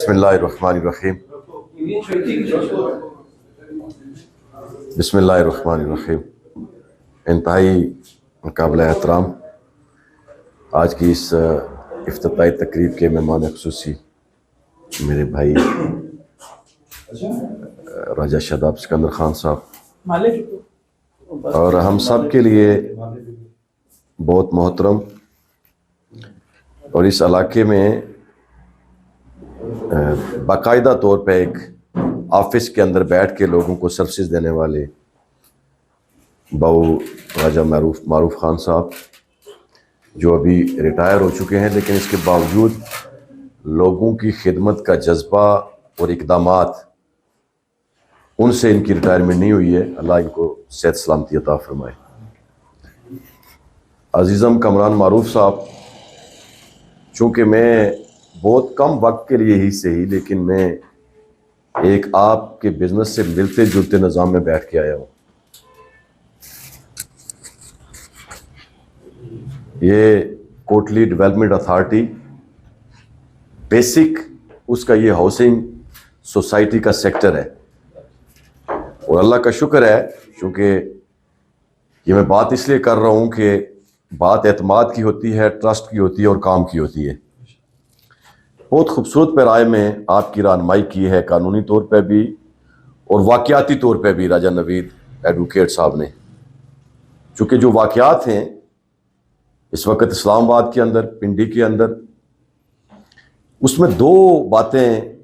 बिस्मिल्लाहिर्रहमानिर्रहीम। बिस्मिल्लाहिर्रहमानिर्रहीम। इंतहाई मुकाबला एहतराम आज की इस इफ्तिताई तकरीब के मेहमान ख़ुसूसी मेरे भाई राजा शादाब सिकंदर खान साहब और हम सब के लिए बहुत मोहतरम और इस इलाके में बाकायदा तौर पे एक ऑफिस के अंदर बैठ के लोगों को सर्विसेज देने वाले बाऊ राजा मारूफ खान साहब, जो अभी रिटायर हो चुके हैं, लेकिन इसके बावजूद लोगों की खिदमत का जज्बा और इक़दामात, उनसे इनकी रिटायरमेंट नहीं हुई है। अल्लाह इनको सेहत सलामती अता फरमाए। अजीज़म कमरान मारूफ साहब, चूँकि मैं बहुत कम वक्त के लिए ही सही, लेकिन मैं एक आपके बिजनेस से मिलते जुलते निज़ाम में बैठ के आया हूँ। ये कोटली डेवलपमेंट अथॉरिटी बेसिक उसका ये हाउसिंग सोसाइटी का सेक्टर है और अल्लाह का शुक्र है, क्योंकि ये मैं बात इसलिए कर रहा हूँ कि बात एतमाद की होती है, ट्रस्ट की होती है और काम की होती है। बहुत खूबसूरत पैराए में आपकी रहनुमाई की है, कानूनी तौर पे भी और वाक़याती तौर पे भी राजा नवीद एडवोकेट साहब ने। चूँकि जो वाक़यात हैं इस वक्त इस्लामाबाद के अंदर, पिंडी के अंदर, उसमें दो बातें,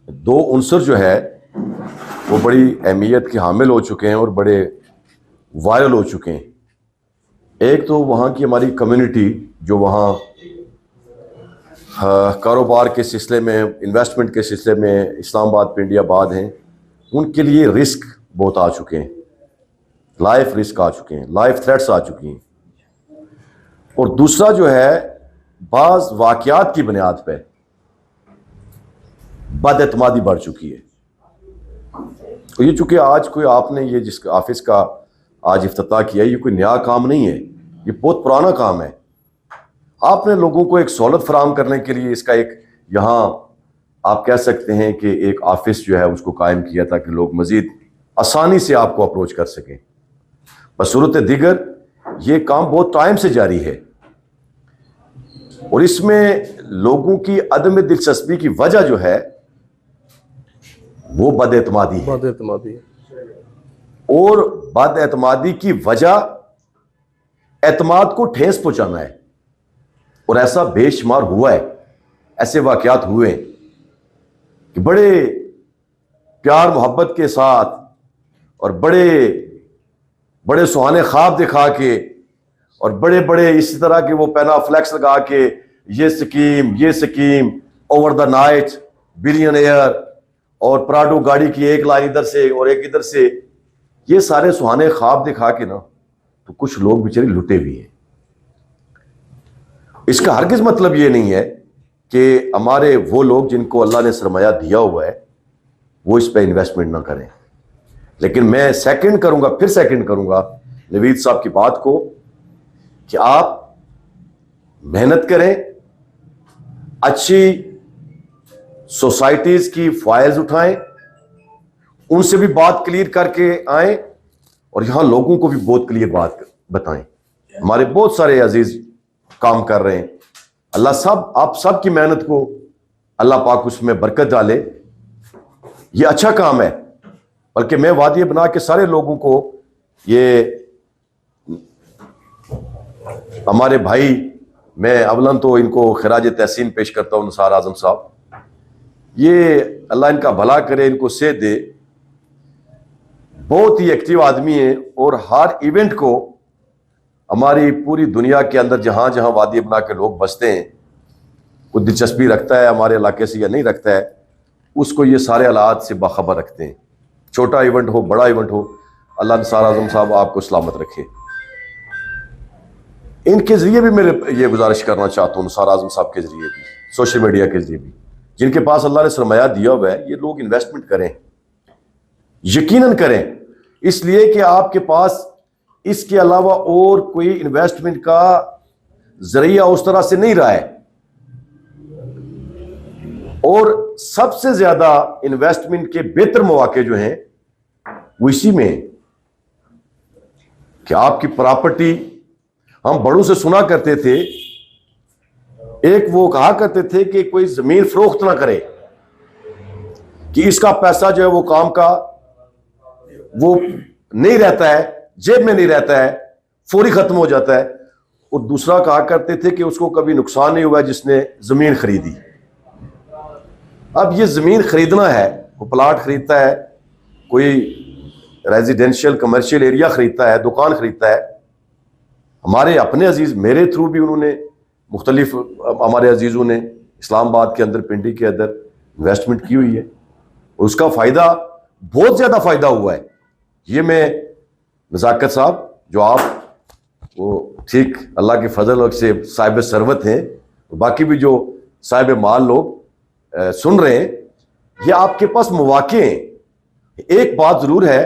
दो उनसर जो है वो बड़ी अहमियत के हामिल हो चुके हैं और बड़े वायरल हो चुके हैं। एक तो वहाँ की हमारी कम्युनिटी जो वहाँ कारोबार के सिलसिले में, इन्वेस्टमेंट के सिलसिले में इस्लामाबाद पिंडियाबाद हैं, उनके लिए रिस्क बहुत आ चुके हैं, लाइफ रिस्क आ चुके हैं, लाइफ थ्रेट्स आ चुकी हैं। और दूसरा जो है, बाज़ वाक़यात की बुनियाद पे बदएतमादी बढ़ चुकी है। तो ये चूँकि आज कोई आपने ये जिस ऑफिस का आज इफ्तिताह किया, ये कोई नया काम नहीं है, ये बहुत पुराना काम है। आपने लोगों को एक सहूलत फराहम करने के लिए इसका एक, यहाँ आप कह सकते हैं कि एक ऑफिस जो है उसको कायम किया ताकि लोग मज़ीद आसानी से आपको अप्रोच कर सकें। बसूरत दीगर ये काम बहुत टाइम से जारी है और इसमें लोगों की अदम दिलचस्पी की वजह जो है वो बदएतमादी है। और बदएतमादी की वजह एतमाद को ठेस पहुंचाना है। और ऐसा बेशुमार हुआ है, ऐसे वाक़यात हुए हैं कि बड़े प्यार मोहब्बत के साथ और बड़े बड़े सुहाने ख्वाब दिखा के और बड़े बड़े इसी तरह के वो पैना फ्लैक्स लगा के ये scheme over the night billionaire और प्राडो गाड़ी की एक लाइन इधर से और एक इधर से, ये सारे सुहाने ख्वाब दिखा के ना, तो कुछ लोग बेचारे लुटे भी हैं। इसका हरगिज मतलब ये नहीं है कि हमारे वो लोग जिनको अल्लाह ने सरमाया दिया हुआ है वो इस पे इन्वेस्टमेंट ना करें। लेकिन मैं सेकंड करूंगा नवीद साहब की बात को कि आप मेहनत करें, अच्छी सोसाइटीज की फाइल्स उठाएं, उनसे भी बात क्लियर करके आएं और यहां लोगों को भी बहुत क्लियर बात बताएं। हमारे बहुत सारे अजीज काम कर रहे हैं, अल्लाह सब आप सब की मेहनत को अल्लाह पाक उसमें बरकत डाले। ये अच्छा काम है, बल्कि मैं वादिया बना के सारे लोगों को, ये हमारे भाई, मैं अवलन तो इनको खराज तहसीन पेश करता हूँ निसार आजम साहब, ये अल्लाह इनका भला करे, इनको सेहत दे, बहुत ही एक्टिव आदमी है और हर इवेंट को हमारी पूरी दुनिया के अंदर जहां जहां वादी बना के लोग बसते हैं, कुछ दिलचस्पी रखता है हमारे इलाके से या नहीं रखता है, उसको ये सारे हालात से बाखबर रखते हैं। छोटा इवेंट हो, बड़ा इवेंट हो, अल्लाह निसार आजम साहब आपको सलामत रखे। इनके जरिए भी मेरे ये गुजारिश करना चाहता हूँ, निसार आजम साहब के जरिए भी, सोशल मीडिया के जरिए भी, जिनके पास अल्लाह ने सरमाया दिया हुआ है, ये लोग इन्वेस्टमेंट करें, यकीनन करें, इसलिए कि आपके पास इसके अलावा और कोई इन्वेस्टमेंट का जरिया उस तरह से नहीं रहा है। और सबसे ज्यादा इन्वेस्टमेंट के बेहतर मौके जो हैं वो इसी में हैं कि आपकी प्रॉपर्टी, हम बड़ों से सुना करते थे, एक वो कहा करते थे कि कोई जमीन फरोख्त ना करे कि इसका पैसा जो है वो काम का वो नहीं रहता है, जेब में नहीं रहता है, फौरी खत्म हो जाता है। और दूसरा कहा करते थे कि उसको कभी नुकसान नहीं हुआ जिसने जमीन खरीदी। अब ये जमीन खरीदना है, वो प्लाट खरीदता है, कोई रेजिडेंशियल कमर्शियल एरिया खरीदता है, दुकान खरीदता है। हमारे अपने अजीज, मेरे थ्रू भी उन्होंने मुख्तलिफ हमारे अजीजों ने इस्लामाबाद के अंदर, पिंडी के अंदर इन्वेस्टमेंट की हुई है और उसका फायदा, बहुत ज्यादा फायदा हुआ है। ये मैं नज़ाकत साहब, जो आप वो ठीक अल्लाह के फजल से साहिब सरवत हैं, बाकी भी जो साहिब माल लोग सुन रहे हैं, ये आपके पास मौके हैं। एक बात जरूर है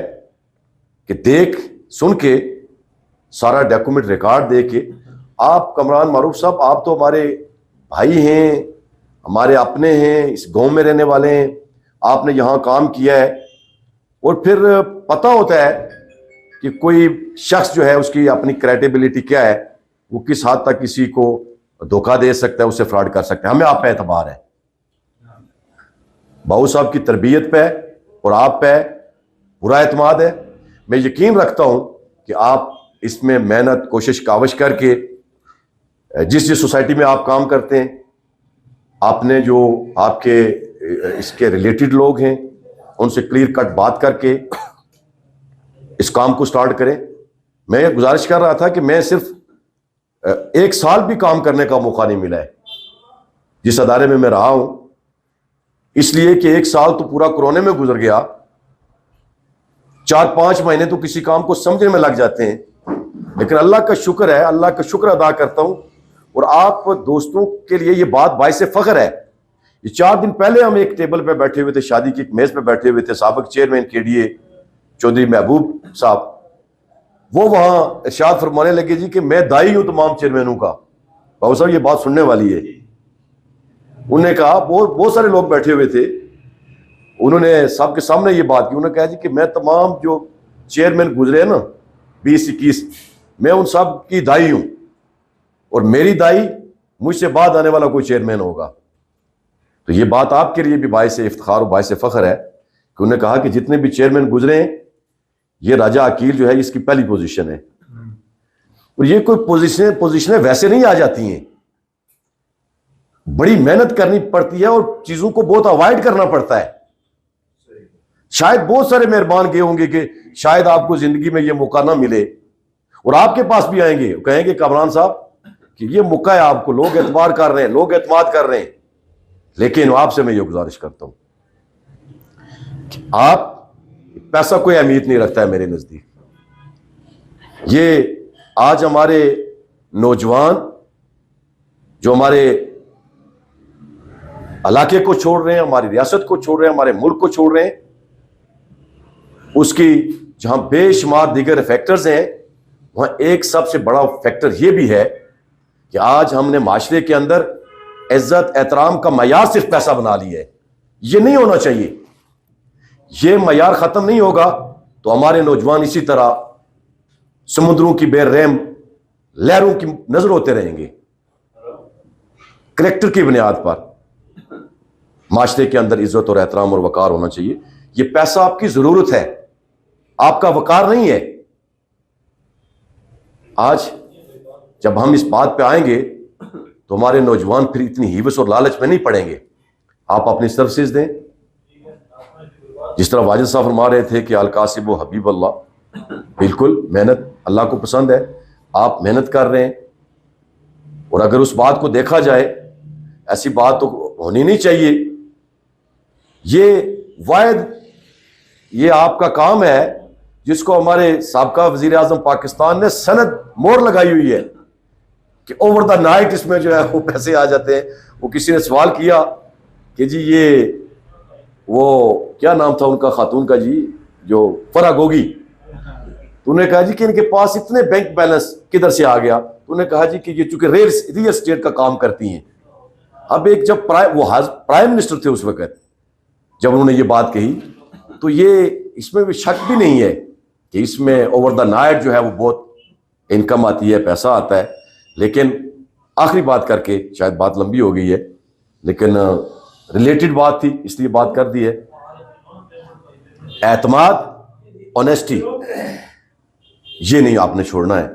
कि देख सुन के, सारा डॉक्यूमेंट रिकॉर्ड दे के, आप कमरान मारूफ साहब, आप तो हमारे भाई हैं, हमारे अपने हैं, इस गांव में रहने वाले हैं, आपने यहाँ काम किया है और फिर पता होता है कि कोई शख्स जो है उसकी अपनी क्रेडिबिलिटी क्या है, वो किस हद तक किसी को धोखा दे सकता है, उससे फ्रॉड कर सकता है। हमें आप पे एतबार है, बाबू साहब की तरबियत पे और आप पे पूरा एतमाद है। मैं यकीन रखता हूं कि आप इसमें मेहनत कोशिश काविश करके, जिस जिस सोसाइटी में आप काम करते हैं, आपने जो आपके इसके रिलेटेड लोग हैं उनसे क्लियर कट बात करके इस काम को स्टार्ट करें। मैं ये गुजारिश कर रहा था कि मैं सिर्फ एक साल भी काम करने का मौका नहीं मिला है जिस अदारे में मैं रहा हूं, इसलिए कि एक साल तो पूरा कोरोना में गुजर गया, 4-5 महीने तो किसी काम को समझने में लग जाते हैं। लेकिन अल्लाह का शुक्र है, अल्लाह का शुक्र अदा करता हूं। और आप दोस्तों के लिए ये बात बाइस फख्र है। ये 4 दिन पहले हम एक टेबल पे बैठे हुए थे, शादी की एक मेज पे बैठे हुए थे, साबिक चेयरमैन केडीए चौधरी महबूब साहब, वो वहां इरशाद फरमाने लगे जी कि मैं दाई हूं तमाम चेयरमैनों का। बाबू साहब ये बात सुनने वाली है। उन्होंने कहा, बहुत सारे लोग बैठे हुए थे, उन्होंने सबके सामने ये बात की। उन्होंने कहा जी कि मैं तमाम जो चेयरमैन गुजरे हैं ना 20-21, मैं उन सब की दाई हूं और मेरी दाई मुझसे बाद आने वाला कोई चेयरमैन होगा। तो ये बात आपके लिए भी बाइस इफ्तिखार और बाइस फख्र है कि उन्होंने कहा कि जितने भी चेयरमैन गुजरे हैं, ये राजा अकील जो है इसकी पहली पोजीशन है। और ये कोई पोजीशनें वैसे नहीं आ जाती हैं, बड़ी मेहनत करनी पड़ती है और चीजों को बहुत अवॉइड करना पड़ता है। शायद बहुत सारे मेहरबान गए होंगे कि शायद आपको जिंदगी में ये मौका ना मिले और आपके पास भी आएंगे, कहेंगे कमरान साहब कि ये मौका है, आपको लोग एतबार कर रहे हैं, लोग एतमाद कर रहे हैं। लेकिन आपसे मैं ये गुजारिश करता हूं कि आप, पैसा कोई अहमियत नहीं रखता है मेरे नजदीक। ये आज हमारे नौजवान जो हमारे इलाके को छोड़ रहे हैं, हमारी रियासत को छोड़ रहे हैं, हमारे मुल्क को छोड़ रहे हैं, उसकी जहां बेशुमार दीगर फैक्टर्स हैं, वहां एक सबसे बड़ा फैक्टर यह भी है कि आज हमने माशरे के अंदर इज्जत एहतराम का मयार सिर्फ पैसा बना लिया है। यह नहीं होना चाहिए। यह मयार खत्म नहीं होगा तो हमारे नौजवान इसी तरह समुद्रों की बेरहम लहरों की नजर होते रहेंगे। करैक्टर की बुनियाद पर माशरे के अंदर इज्जत और एहतराम और वकार होना चाहिए। यह पैसा आपकी जरूरत है, आपका वकार नहीं है। आज जब हम इस बात पे आएंगे तो हमारे नौजवान फिर इतनी हिवस और लालच में नहीं पड़ेंगे। आप अपनी सर्विसेज दें, जिस तरह वाजिद साहब फरमा रहे थे कि अलकासिब व हबीब अल्लाह, बिल्कुल मेहनत अल्लाह को पसंद है, आप मेहनत कर रहे हैं। और अगर उस बात को देखा जाए, ऐसी बात तो होनी नहीं चाहिए। ये वायद, ये आपका काम है जिसको हमारे साबका वजीर आजम पाकिस्तान ने सनद मोहर लगाई हुई है कि ओवर द नाइट इसमें जो है वो पैसे आ जाते हैं। वो किसी ने सवाल किया कि जी ये वो क्या नाम था उनका, खातून का जी, जो फराग होगी, तो उन्होंने कहा जी कि इनके पास इतने बैंक बैलेंस किधर से आ गया। तो उन्होंने कहा जी कि ये चूंकि रियल एस्टेट का काम करती हैं अब एक जब प्राइम मिनिस्टर थे उस वक्त, जब उन्होंने ये बात कही, तो ये इसमें भी शक भी नहीं है कि इसमें ओवर द नाइट जो है वो बहुत इनकम आती है, पैसा आता है। लेकिन आखिरी बात करके, शायद बात लंबी हो गई है लेकिन रिलेटेड बात थी इसलिए बात कर दी है। एतमाद, ऑनेस्टी, ये नहीं आपने छोड़ना है।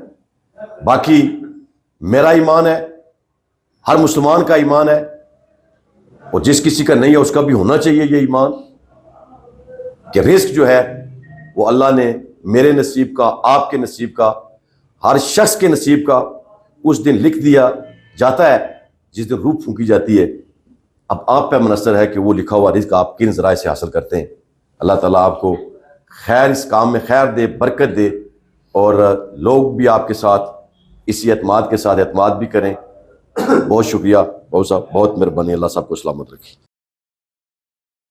बाकी मेरा ईमान है, हर मुसलमान का ईमान है, और जिस किसी का नहीं है उसका भी होना चाहिए ये ईमान कि रिस्क जो है वो अल्लाह ने मेरे नसीब का, आपके नसीब का, हर शख्स के नसीब का उस दिन लिख दिया जाता है जिस दिन रूह फूंकी जाती है। अब आप पे मुनसर है कि वो लिखा हुआ रिस्क आप किन ज़राए से हासिल करते हैं। अल्लाह ताला आपको खैर, इस काम में खैर दे, बरकत दे, और लोग भी आपके साथ इसी एतमाद के साथ एतमाद भी करें। बहुत शुक्रिया बहुत साहब, बहुत मेहरबानी। अल्लाह साहब को सलामत रखें।